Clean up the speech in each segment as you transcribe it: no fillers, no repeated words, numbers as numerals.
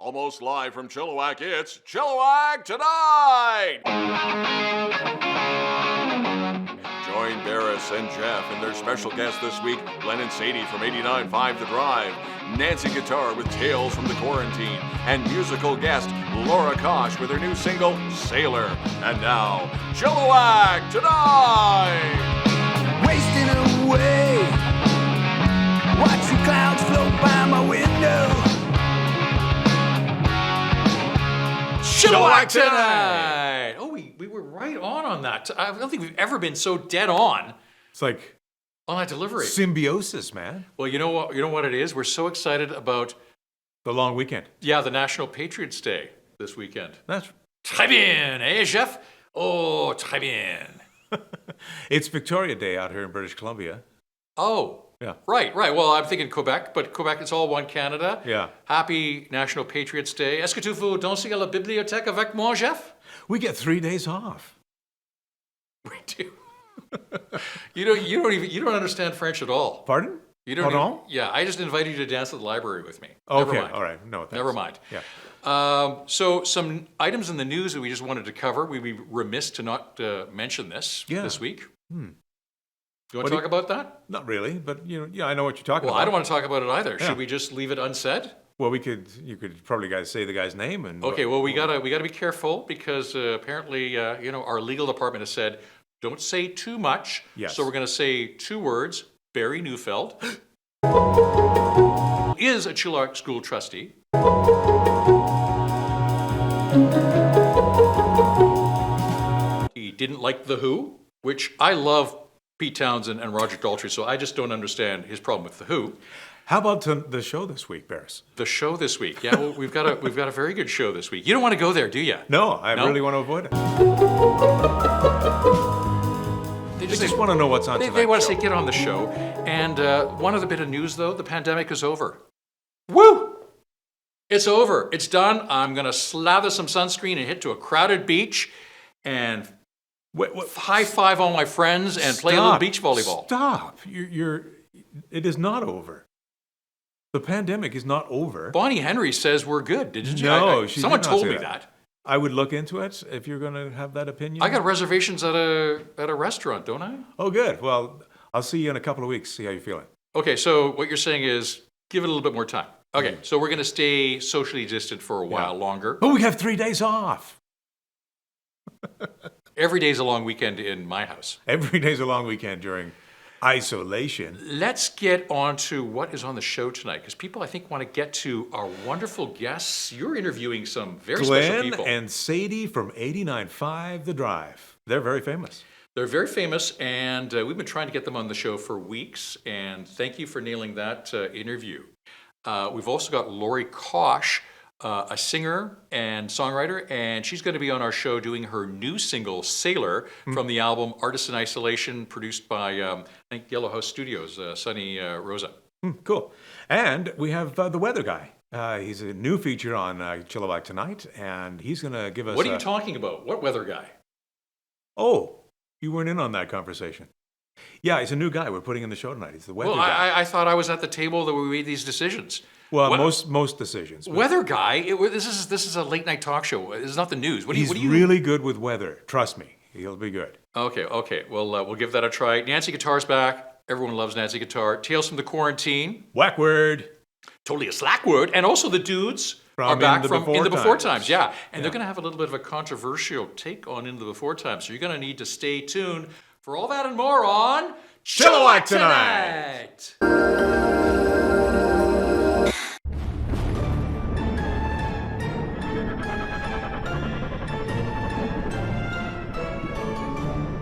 Almost live from Chilliwack, it's Chilliwack Tonight! Join Berris and Geoff and their special guest this week, GLEN and SADIE from 89.5 The Drive, Nancy Guitar with Tales from the Quarantine, and musical guest Laura Koch with her new single, Sailor. And now, Chilliwack Tonight! Wasting away, watching clouds float by my window. Chilliwack Tonight! Oh, we were right on that. I don't think we've ever been so dead on. It's like On that delivery. symbiosis, man. Well, you know what it is? We're so excited about, The long weekend. the National Patriots Day this weekend. That's Très bien, eh, Geoff? Oh, très bien. It's Victoria Day out here in British Columbia. Oh, Yeah. right. Well, I'm thinking Quebec, but Quebec, it's all one Canada. Yeah. Happy National Patriots Day. Est-ce que tu veux danser à la bibliothèque avec moi, Geoff? We get 3 days off. We do. You don't understand French at all. Pardon? You don't. Pardon? Yeah, I just invited you to dance at the library with me. Okay, Never mind. all right. No, thanks. Never mind. Yeah. So some items in the news that we just wanted to cover. We'd be remiss to not mention this this week. You want to talk about that? Not really, but I know what you're talking Well, about. I don't want to talk about it either. Yeah. Should we just leave it unsaid? Well, you could probably say the guy's name and. Okay. Well, we gotta be careful because apparently, our legal department has said don't say too much. Yes. So we're going to say 2 words. Barry Neufeld is a Chilliwack School trustee. He didn't like The Who, which I love Pete Townsend and Roger Daltrey, so I just don't understand his problem with The Who. How about the show this week, Berris? The show this week. Yeah, well, we've got a very good show this week. You don't want to go there, do you? No, I really want to avoid it. They just want to know what's on tonight. They want to say, get on the show. And one other bit of news, though, the pandemic is over. Woo! It's over. It's done. I'm going to slather some sunscreen and hit to a crowded beach and high-five all my friends and play a little beach volleyball. Stop. It is not over. The pandemic is not over. Bonnie Henry says we're good. Didn't you? No, someone told me that. I would look into it if you're going to have that opinion. I got reservations at a restaurant, don't I? Oh, good. Well, I'll see you in a couple of weeks, see how you're feeling. Okay, so what you're saying is give it a little bit more time. Okay, so we're going to stay socially distant for a while longer. But we have 3 days off. Every day's a long weekend in my house. Every day's a long weekend during isolation. Let's get on to what is on the show tonight, because people, I think, want to get to our wonderful guests. You're interviewing some very special people. GLEN and SADIE from 89.5 The Drive. They're very famous. They're very famous, and we've been trying to get them on the show for weeks, and thank you for nailing that interview. We've also got Laura Koch, a singer and songwriter, and she's going to be on our show doing her new single, Sailor, from the album Artist in Isolation, produced by, I think, Yellowhouse Studios, Sonny, Rozsa. Cool. And we have the weather guy. He's a new feature on Chilliwack Tonight, and he's going to give us... What are you talking about? What weather guy? Oh, you weren't in on that conversation. Yeah, he's a new guy we're putting in the show tonight. He's the weather guy. I thought I was at the table that we made these decisions. Well, most decisions. Weather guy? This is a late night talk show. This is not the news. What do you? Really good with weather. Trust me, he'll be good. Okay. Well, we'll give that a try. Nancy Guitar's back. Everyone loves Nancy Guitar. Tales from the Quarantine. WackWord. Totally a slack word. And also the dudes are back from In the Before Times. Yeah, and they're going to have a little bit of a controversial take on In the Before Times. So you're going to need to stay tuned for all that and more on Chilliwack Tonight.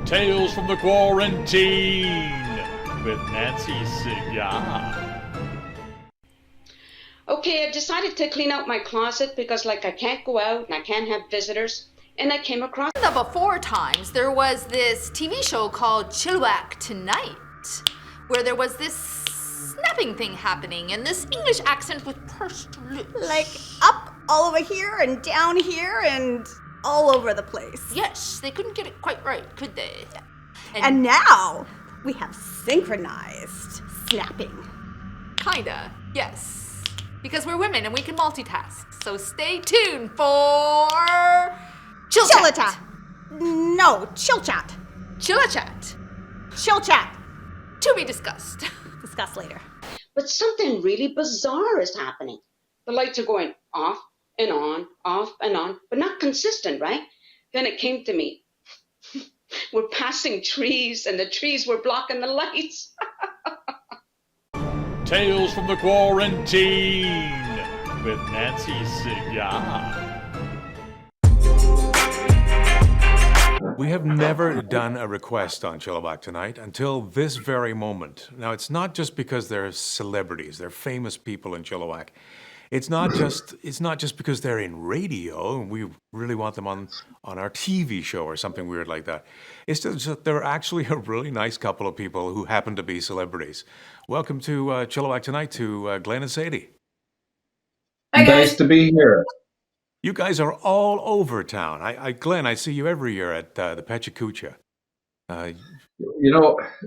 Tales from the Quarantine with Nancy Cigar. Okay, I decided to clean out my closet because, I can't go out and I can't have visitors. And I came across... In the Before Times, there was this TV show called Chilliwack Tonight, where there was this snapping thing happening and this English accent with pursed lips. Like up all over here and down here and all over the place. Yes, they couldn't get it quite right, could they? And now we have synchronized snapping. Kinda, yes. Because we're women and we can multitask. So stay tuned for Chill Chillita. Chat. No, chill chat. Chilla Chat. Chill chat. To be discussed. Discuss later. But something really bizarre is happening. The lights are going off and on, but not consistent, right? Then it came to me. We're passing trees, and the trees were blocking the lights. Tales from the Quarantine with Nancy Siga. We have never done a request on Chilliwack Tonight until this very moment. Now, it's not just because they're celebrities, they're famous people in Chilliwack. It's not just because they're in radio and we really want them on our TV show or something weird like that. It's just that they're actually a really nice couple of people who happen to be celebrities. Welcome to Chilliwack Tonight to Glenn and Sadie. Hi, guys. Nice to be here. You guys are all over town. Glenn, I see you every year at the Pechacucha.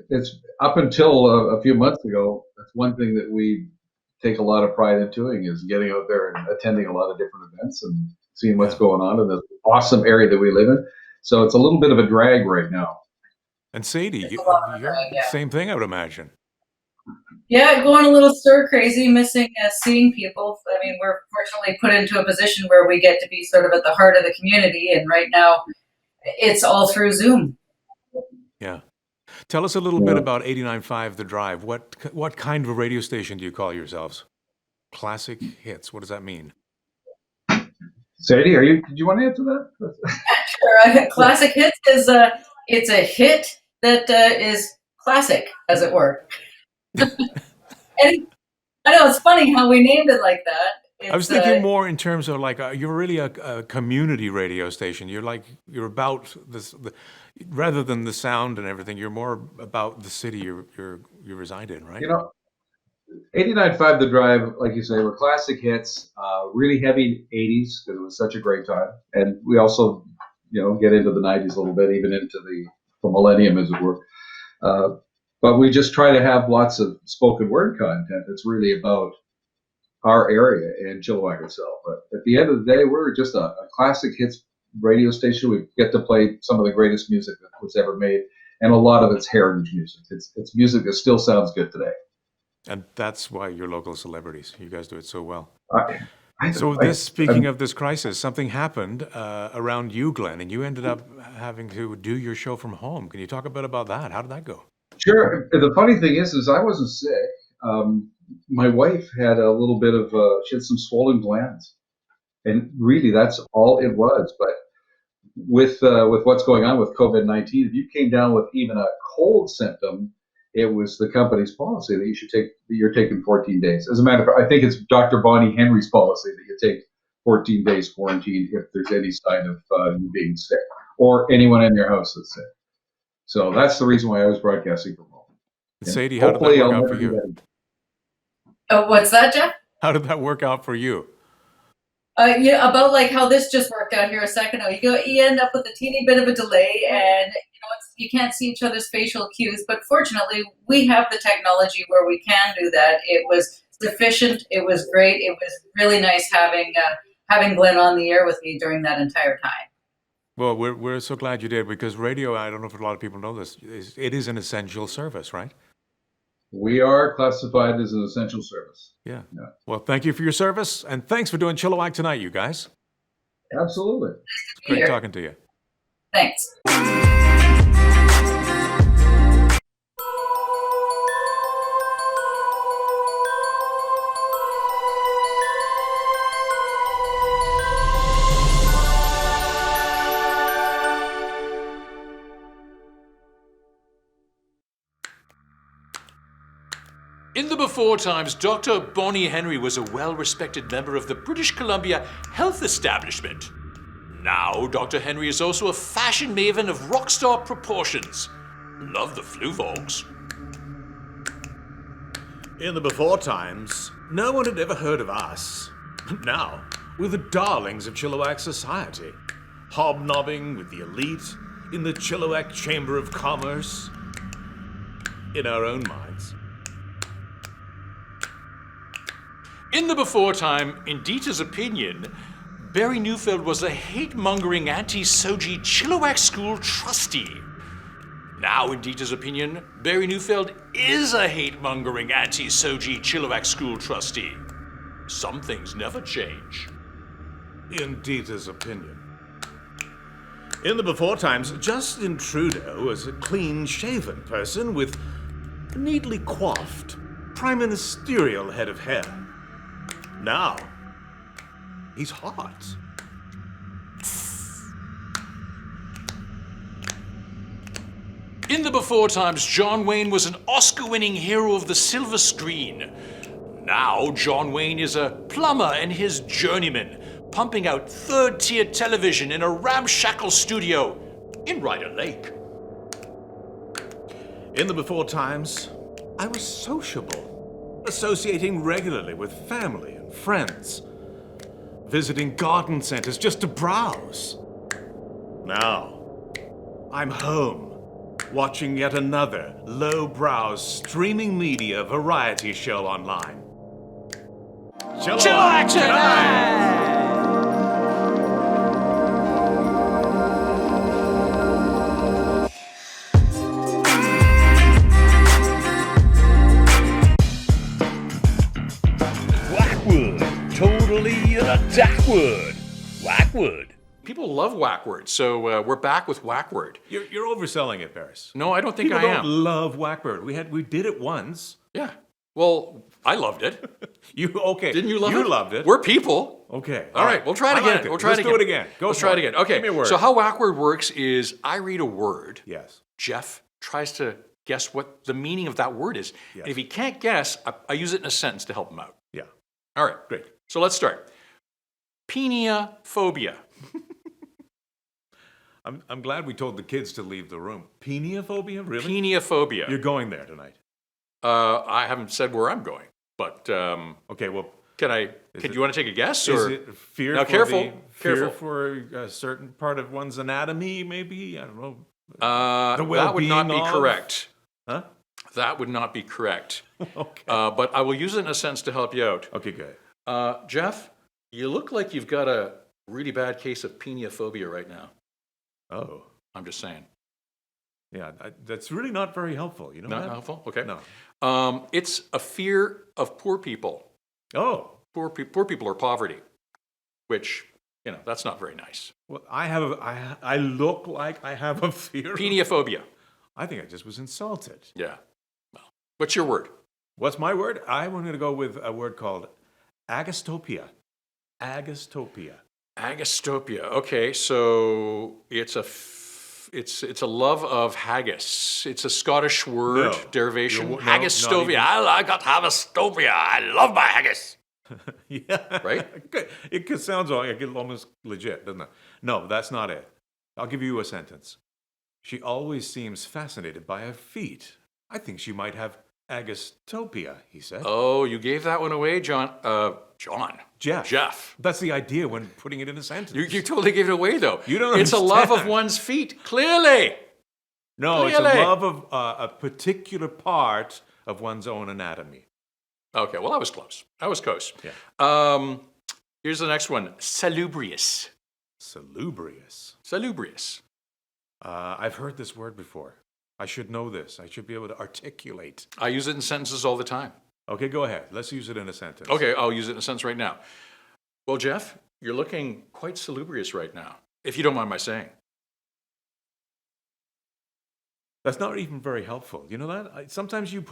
It's up until a few months ago, that's one thing that we take a lot of pride in doing is getting out there and attending a lot of different events and seeing what's going on in this awesome area that we live in. So it's a little bit of a drag right now. And Sadie, you're same thing, I would imagine. Yeah, going a little stir crazy, missing seeing people. I mean, we're fortunately put into a position where we get to be sort of at the heart of the community, and right now it's all through Zoom. Yeah. Tell us a little bit about 89.5 The Drive. What kind of a radio station do you call yourselves? Classic hits. What does that mean? Sadie, did you want to answer that? Sure. Classic hits is it's a hit that is classic, as it were. And I know it's funny how we named it like that. I was thinking more in terms of like you're really a community radio station. You're about this, rather than the sound and everything. You're more about the city you reside in, right? 89.5 The Drive, like you say, were classic hits, really heavy 80s because it was such a great time, and we also get into the 90s a little bit, even into the millennium, as it were. But we just try to have lots of spoken word content that's really about our area and Chilliwack itself. But at the end of the day, we're just a classic hits radio station. We get to play some of the greatest music that was ever made, and a lot of it's heritage music. It's music that still sounds good today. And that's why you're local celebrities. You guys do it so well. Speaking of this crisis, something happened around you, Glenn, and you ended up having to do your show from home. Can you talk a bit about that? How did that go? Sure. The funny thing is I wasn't sick. My wife had a little bit of, she had some swollen glands, and really that's all it was. But with what's going on with COVID-19, if you came down with even a cold symptom, it was the company's policy that you're taking 14 days. As a matter of fact, I think it's Dr. Bonnie Henry's policy that you take 14 days quarantine if there's any sign of you being sick or anyone in your house that's sick. So that's the reason why I was broadcasting from home. Sadie, how did that work out for you? What's that, Jeff? How did that work out for you? About like how this just worked out here a second ago. You end up with a teeny bit of a delay, and you can't see each other's facial cues. But fortunately, we have the technology where we can do that. It was sufficient. It was great. It was really nice having Glenn on the air with me during that entire time. Well, we're so glad you did, because radio, I don't know if a lot of people know this, it is an essential service, right? We are classified as an essential service. Yeah. Well, thank you for your service, and thanks for doing Chilliwack Tonight, you guys. Absolutely. It's great talking to you. Thanks. In the before times, Dr. Bonnie Henry was a well-respected member of the British Columbia Health Establishment. Now, Dr. Henry is also a fashion maven of rock star proportions. Love the Fluvogs. In the before times, no one had ever heard of us. Now, we're the darlings of Chilliwack society, hobnobbing with the elite in the Chilliwack Chamber of Commerce, in our own minds. In the before time, in Dieter's opinion, Barry Neufeld was a hate-mongering anti-Soji Chilliwack school trustee. Now, in Dieter's opinion, Barry Neufeld is a hate-mongering anti-Soji Chilliwack school trustee. Some things never change. In Dieter's opinion. In the before times, Justin Trudeau was a clean-shaven person with a neatly coiffed, prime ministerial head of hair. Now, he's hot. In the before times, John Wayne was an Oscar-winning hero of the silver screen. Now, John Wayne is a plumber and his journeyman, pumping out third-tier television in a ramshackle studio in Ryder Lake. In the before times, I was sociable, associating regularly with family and friends, visiting garden centers just to browse. Now, I'm home, watching yet another low-brow streaming media variety show online. Chilliwack tonight! WackWord, totally a WackWord. WackWord. People love WackWord, so we're back with WackWord. You're overselling it, Berris. No, I don't think People I don't am. love WackWord. We did it once. Yeah. Well, I loved it. Okay? Didn't you love it? You loved it. We're people. Okay. All right, we'll try it I again. liked it. We'll try Let's it again. do it again. Let's try it again. Okay. Give me a word. So how WackWord works is I read a word. Yes. Jeff tries to guess what the meaning of that word is. Yes. And if he can't guess, I use it in a sentence to help him out. Yeah. All right. Great. So let's start. Penia phobia. I'm glad we told the kids to leave the room. Penia phobia? Really? Penia phobia. You're going there tonight. I haven't said where I'm going, but Okay, well, can you want to take a guess? is Or it fear Now, for careful, the, careful. fear for a certain part of one's anatomy, maybe? I don't know. The that would not well-being be of- correct. Huh? That would not be correct. Okay. But I will use it in a sense to help you out. Okay, good. Jeff, you look like you've got a really bad case of penia phobia right now. Oh, I'm just saying. yeah, that's really not very helpful. You know Not that? helpful? Okay. No. It's a fear of poor people. Oh, Poor people or poverty, which, that's not very nice. well, I look like I have a fear. Penia phobia. I think I just was insulted. Yeah. Well, what's your word? What's my word? I'm going to go with a word called agostopia. Agostopia. Agostopia. Okay, so it's a love of haggis. It's a Scottish word No. derivation. You're- no, not Haggistopia. even. I got Agostopia. I love my haggis. Yeah. Right? It sounds like almost legit, doesn't it? No, that's not it. I'll give you a sentence. She always seems fascinated by her feet. I think she might have agostopia, he said. Oh, you gave that one away, John. Jeff. That's the idea when putting it in a sentence. You totally gave it away, though. You don't It's a love of understand. one's feet, clearly. No, it's a Clearly. love of a particular part of one's own anatomy. Okay, well, I was close. Yeah. Here's the next one. Salubrious. Salubrious. Salubrious. I've heard this word before. I should know this. I should be able to articulate. I use it in sentences all the time. Okay, go ahead. Let's use it in a sentence. Okay, I'll use it in a sentence right now. Well, Jeff, you're looking quite salubrious right now, if you don't mind my saying. That's not even very helpful. You know that? Sometimes you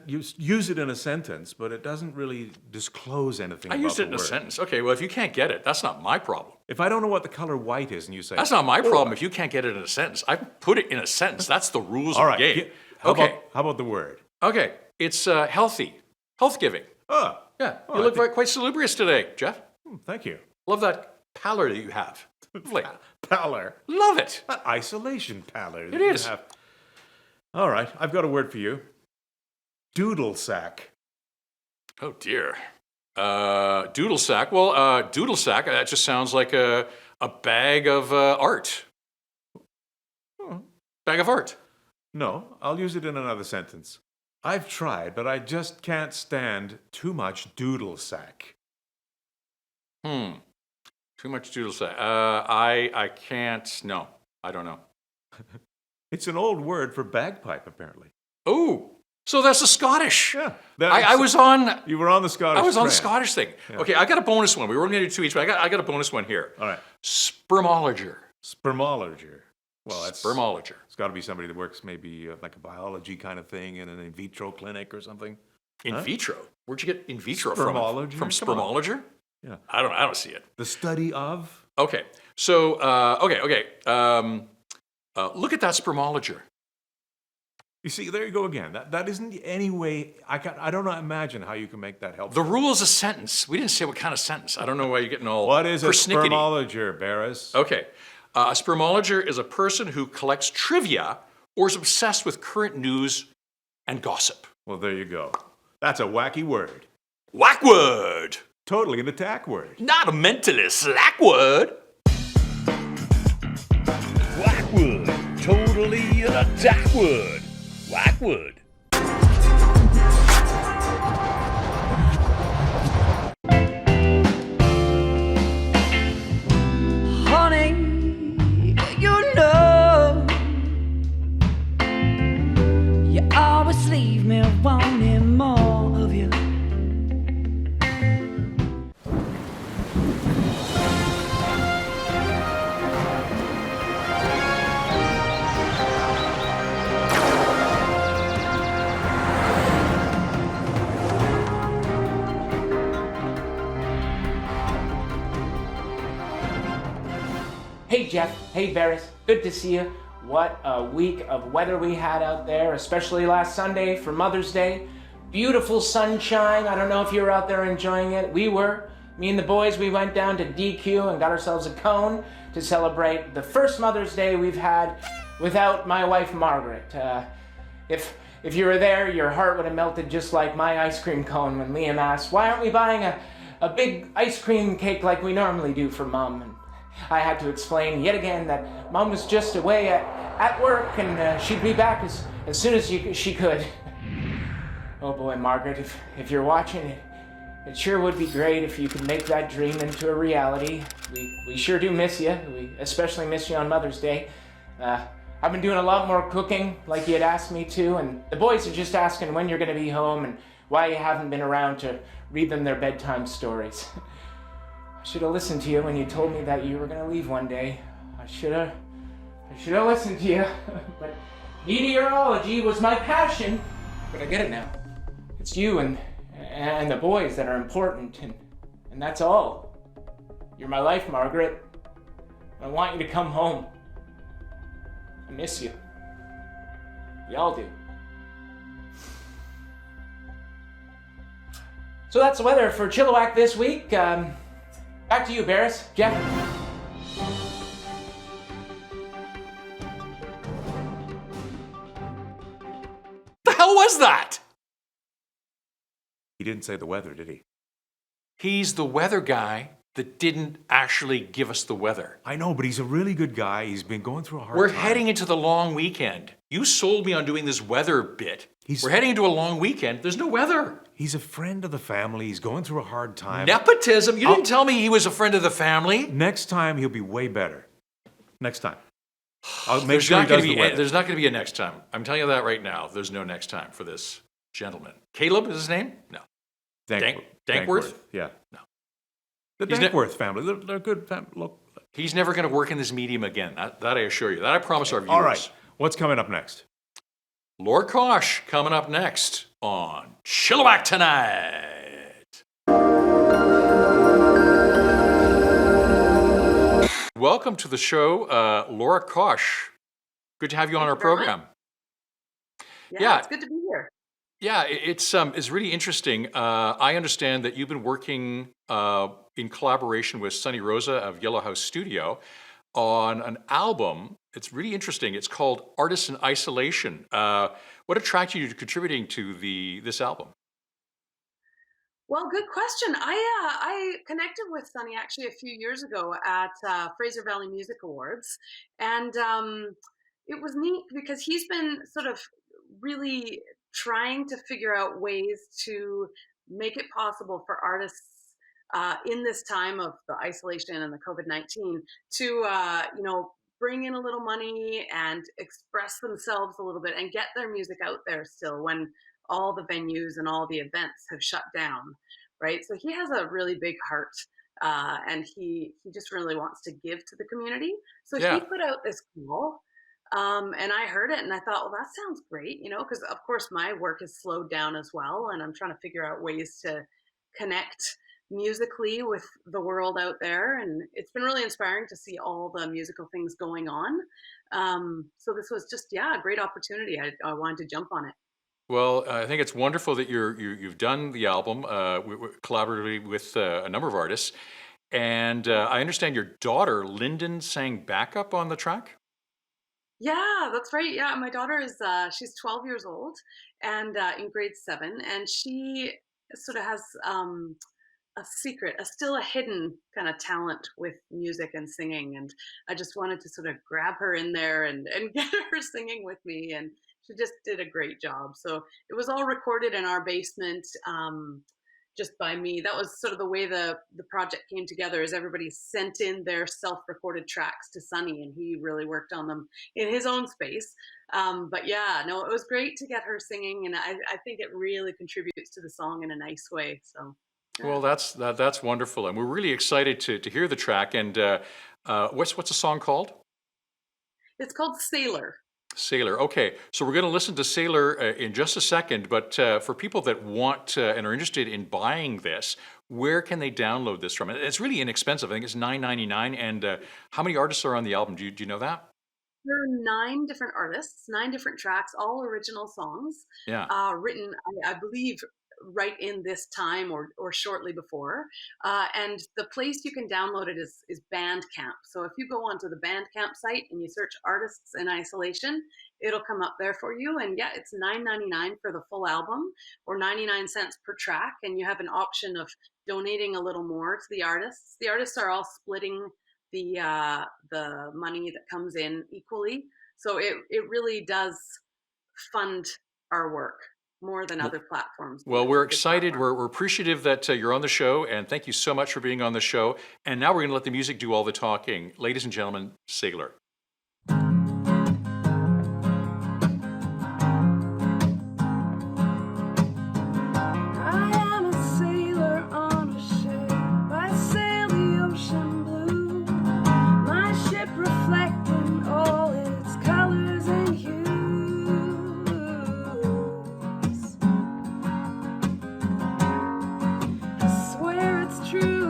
use it in a sentence, but it doesn't really disclose anything I about used the it in a word. sentence. Okay, well, if you can't get it, that's not my problem. If I don't know what the color white is and you say... That's not my "Oh, problem if you can't get it in a sentence. I put it in a sentence. That's the rules All of right. the game. How Okay. about the word? Okay, it's healthy, health-giving. Oh, Yeah, Oh, you I look think- quite salubrious today, Jeff. thank you. Love that pallor that you have. Lovely. Pallor. Love it. That isolation pallor. It that you is. have. All right, I've got a word for you. Doodlesack. Oh, dear. Doodlesack. Well, doodlesack, that just sounds like a bag of art. Oh, Bag of art. no, I'll use it in another sentence. I've tried, but I just can't stand too much doodlesack. Too much doodlesack. I can't. No, I don't know. It's an old word for bagpipe, apparently. Oh, so that's the Scottish. Yeah. I was on. You were on the Scottish. I was on the trend. Scottish thing. Yeah. Okay, I got a bonus one. We were only going to do 2 each, but I got a bonus one here. All right. Spermologer. Spermologer. Well, that's Spermologer. It's got to be somebody that works maybe like a biology kind of thing in an in vitro clinic or something. In vitro. Where'd you get in vitro Spermologer? from? From Come on. spermologer? Yeah. I don't see it. The study of. Okay. So okay. Look at that spermologer. You see, there you go again. That isn't any way. I don't know. Imagine how you can make that helpful. The rule is a sentence. We didn't say what kind of sentence. I don't know why you're getting all. What is a persnickety. spermologer, Berris? Okay. A spermologer is a person who collects trivia or is obsessed with current news and gossip. Well, there you go. That's a wacky word. WackWord. Totally an attack word. Not a mentalist slack word. WackWord. Totally an attack word. WackWord. Honey, you know you always leave me wanting more of you. Hey Jeff, hey Berris, good to see you. What a week of weather we had out there, especially last Sunday for Mother's Day. Beautiful sunshine. I don't know if you were out there enjoying it. We were. Me and the boys, we went down to DQ and got ourselves a cone to celebrate the first Mother's Day we've had without my wife Margaret. If you were there, your heart would have melted just like my ice cream cone when Liam asked, why aren't we buying a big ice cream cake like we normally do for Mom? And I had to explain yet again that Mom was just away at work and she'd be back as soon as she could. Oh boy, Margaret, if you're watching, it sure would be great if you could make that dream into a reality. We sure do miss you. We especially miss you on Mother's Day. I've been doing a lot more cooking like you had asked me to, and the boys are just asking when you're going to be home and why you haven't been around to read them their bedtime stories. I should have listened to you when you told me that you were going to leave one day. I should have listened to you. But meteorology was my passion. But I get it now. It's you and the boys that are important, and that's all. You're my life, Margaret. I want you to come home. I miss you. We all do. So that's the weather for Chilliwack this week. Back to you, Berris. Jeff? The hell was that? He didn't say the weather, did he? He's the weather guy that didn't actually give us the weather. I know, but he's a really good guy. He's been going through a hard We're time. heading into the long weekend. You sold me on doing this weather bit. We're heading into a long weekend. There's no weather. He's a friend of the family. He's going through a hard time. Nepotism? You didn't tell me he was a friend of the family. Next time, he'll be way better. Next time. I'll make sure he does the weather. There's not going to be a next time. I'm telling you that right now. There's no next time for this gentleman. Caleb is his name? No. Dankworth? Yeah. No. The Dankworth family. They're a good family. Look. He's never going to work in this medium again. That I assure you. That I promise our viewers. All right. What's coming up next? Laura Koch coming up next on Chilliwack Tonight. Welcome to the show, Laura Koch. Good to have you on our program. Yeah, it's good to be here. Yeah, it's really interesting. I understand that you've been working in collaboration with Sonny Rozsa of Yellowhouse Studio on an album. It's really interesting. It's called Artists in Isolation. What attracted you to contributing to this album? Well, good question. I connected with Sonny actually a few years ago at Fraser Valley Music Awards, and it was neat because he's been sort of really trying to figure out ways to make it possible for artists in this time of the isolation and the COVID-19 to, bring in a little money and express themselves a little bit and get their music out there still when all the venues and all the events have shut down, right? So he has a really big heart, and he just really wants to give to the community. So he Yeah. put out this call, and I heard it and I thought, well, that sounds great, because of course my work has slowed down as well, and I'm trying to figure out ways to connect musically with the world out there, and it's been really inspiring to see all the musical things going on. So this was just a great opportunity. I wanted to jump on it. Well, I think it's wonderful that you've done the album collaboratively with a number of artists, and I understand your daughter Lyndon sang backup on the track. Yeah, that's right. Yeah, my daughter is she's 12 years old and in grade 7, and she sort of has a secret, still a hidden kind of talent with music and singing. And I just wanted to sort of grab her in there and get her singing with me. And she just did a great job. So it was all recorded in our basement, just by me. That was sort of the way the project came together, is everybody sent in their self-recorded tracks to Sonny, and he really worked on them in his own space. But yeah, no, it was great to get her singing, and I think it really contributes to the song in a nice way. So Well, that's wonderful, and we're really excited to hear the track. And what's the song called? it's called Sailor. Sailor. Okay, so we're going to listen to Sailor in just a second. But for people that want and are interested in buying this, where can they download this from? It's really inexpensive. I think it's $9.99. And how many artists are on the album? Do you know that? There are 9 different artists, 9 different tracks, all original songs, Yeah. written, I believe, right in this time or shortly before. And the place you can download it is Bandcamp. So if you go onto the Bandcamp site and you search Artists in Isolation, it'll come up there for you. And yeah, it's $9.99 for the full album, or 99 cents per track. And you have an option of donating a little more to the artists. The artists are all splitting the money that comes in equally. So it really does fund our work more than other platforms. Well, It's a we're good excited. platform. We're appreciative that you're on the show, and thank you so much for being on the show. And now we're going to let the music do all the talking. Ladies and gentlemen, Sailor. I am a sailor on a ship. I sail the ocean blue. My ship reflecting all its colors and hues. I swear it's true.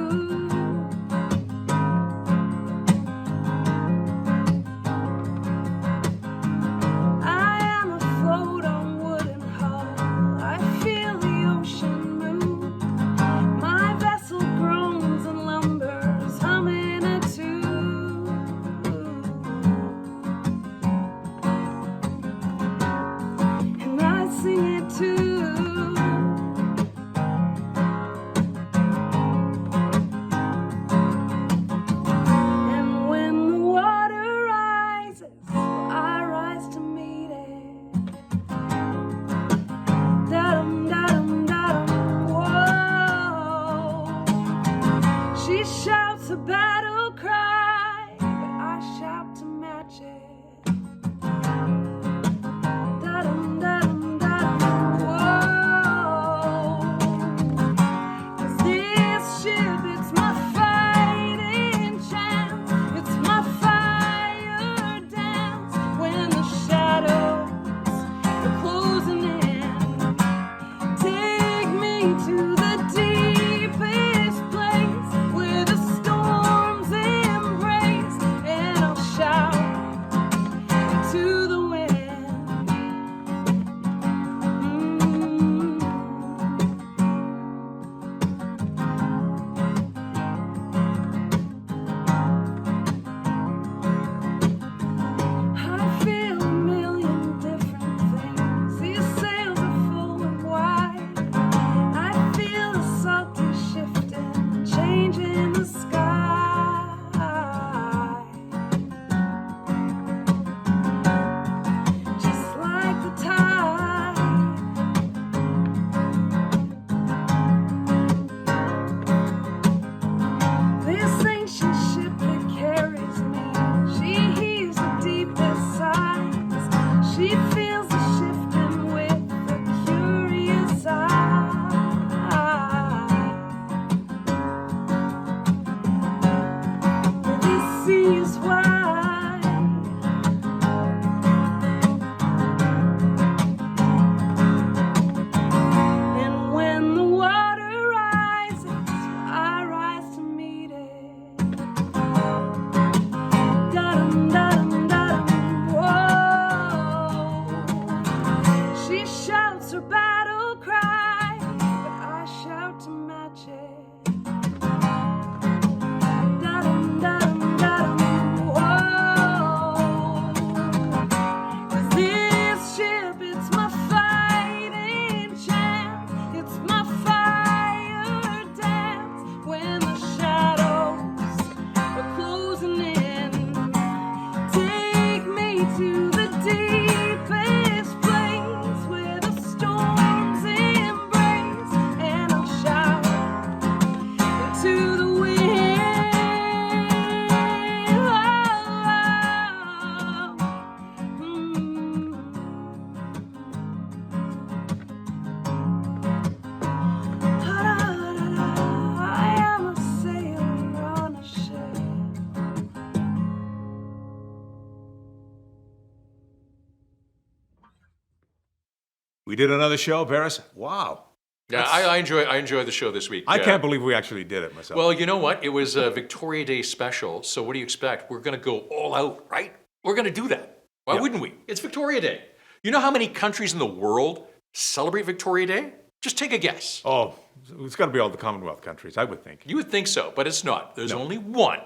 We did another show, Berris. Wow. Yeah, I enjoy the show this week. I can't believe we actually did it myself. Well, you know what? It was a Victoria Day special, so what do you expect? We're going to go all out, right? We're going to do that. Why wouldn't we? It's Victoria Day. You know how many countries in the world celebrate Victoria Day? Just take a guess. Oh, it's got to be all the Commonwealth countries, I would think. You would think so, but it's not. There's only one.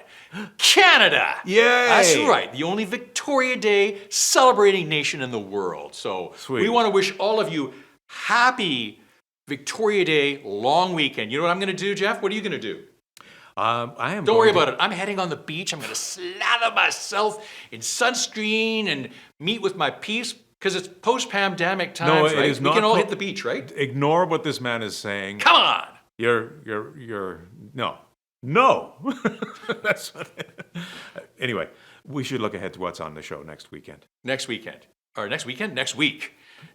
Canada! Yay! That's right. The only Victoria Day celebrating nation in the world. So we want to wish all of you happy Victoria Day long weekend. You know what I'm going to do, Jeff? What are you going to do? Don't worry about it. I'm heading on the beach. I'm going to slather myself in sunscreen and meet with my peeps because it's post-pandemic times, no, right? Is We not can all hit the beach, right? Ignore what this man is saying. Come on! No. That's what, anyway, we should look ahead to what's on the show next weekend. Next week.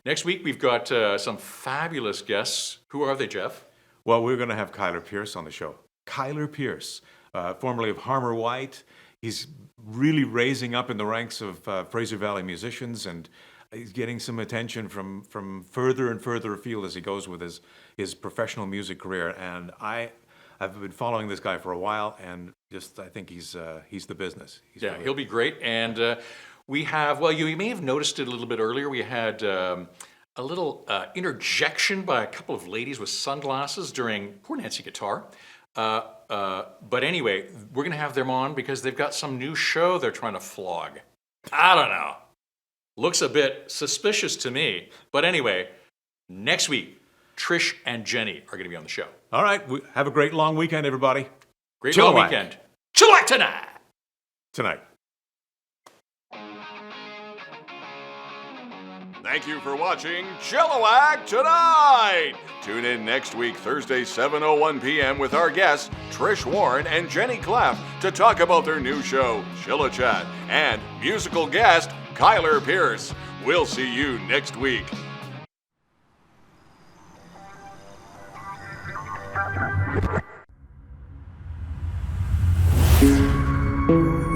Next week, we've got some fabulous guests. Who are they, Jeff? Well, we're going to have Kyler Pierce on the show. Kyler Pierce, formerly of Harmer White. He's really raising up in the ranks of Fraser Valley musicians, and he's getting some attention from further and further afield as he goes with his professional music career. And I've been following this guy for a while, and I think he's the business. He'll be great. And we have, well, you may have noticed it a little bit earlier. We had a little interjection by a couple of ladies with sunglasses during poor Nancy Guitar. But anyway, we're going to have them on because they've got some new show they're trying to flog. I don't know. Looks a bit suspicious to me. But anyway, next week, Trish and Jenny are going to be on the show. All right. Have a great long weekend, everybody. Great long weekend. Chilliwack tonight. Thank you for watching Chilliwack Tonight! Tune in next week, Thursday, 7:01 p.m. with our guests, Trish Warren and Jenny Clapp, to talk about their new show, Chillichat, and musical guest, Kyler Pierce. We'll see you next week. Thank you.